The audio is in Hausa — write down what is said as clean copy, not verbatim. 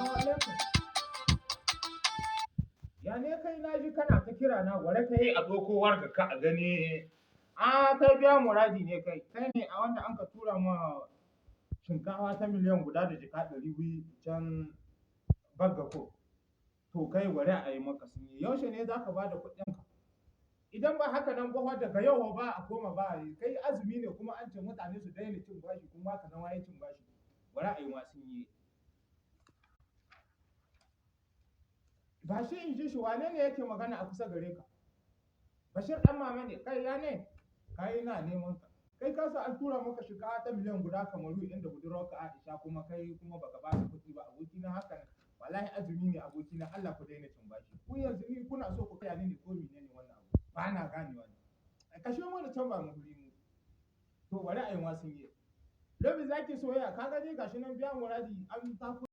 Assalamu alaikum. Ya ne kai na ji kana ta kira na gwara kai a ɗauko warka ka a gani. Kai biya muradi ne kai. Kai ne a wanda an ka tura ma shinkafa ta miliyan guda da jika 200 can bagga ko. To kai gwara a yi maka sun yi. Yaushe ne za ka ba da kuɗinka? Idan ba haka nan ba daga yau ba a koma ba a yi. Kai azumi ne kuma an ce mutane su daina cin bashi kuma ka zama ya cin bashi. Gwara a yi ma sun yi. Ba shi in ji shi wane ne yake magana a kusa gare ka? Bashir ɗan mama ne, kai ya ne? Kai na neman ka. Kai ka sa an tura maka shinkafa ta miliyan guda Kamaru inda budurwarka Aisha kuma kai kuma baka ba da kuɗi ba abokina haka nan. Wallahi azumi ne abokina Allah ku daina cin bashi. Ku yanzu ni kuna so ku kaya ni ne ko mene ne wannan abu? Ba na gane wannan. Kashe mana can ba mu guri mu. To bari a yi ma sun yi. Lobi zaki soyayya ka gani gashi nan biya muradi an tako.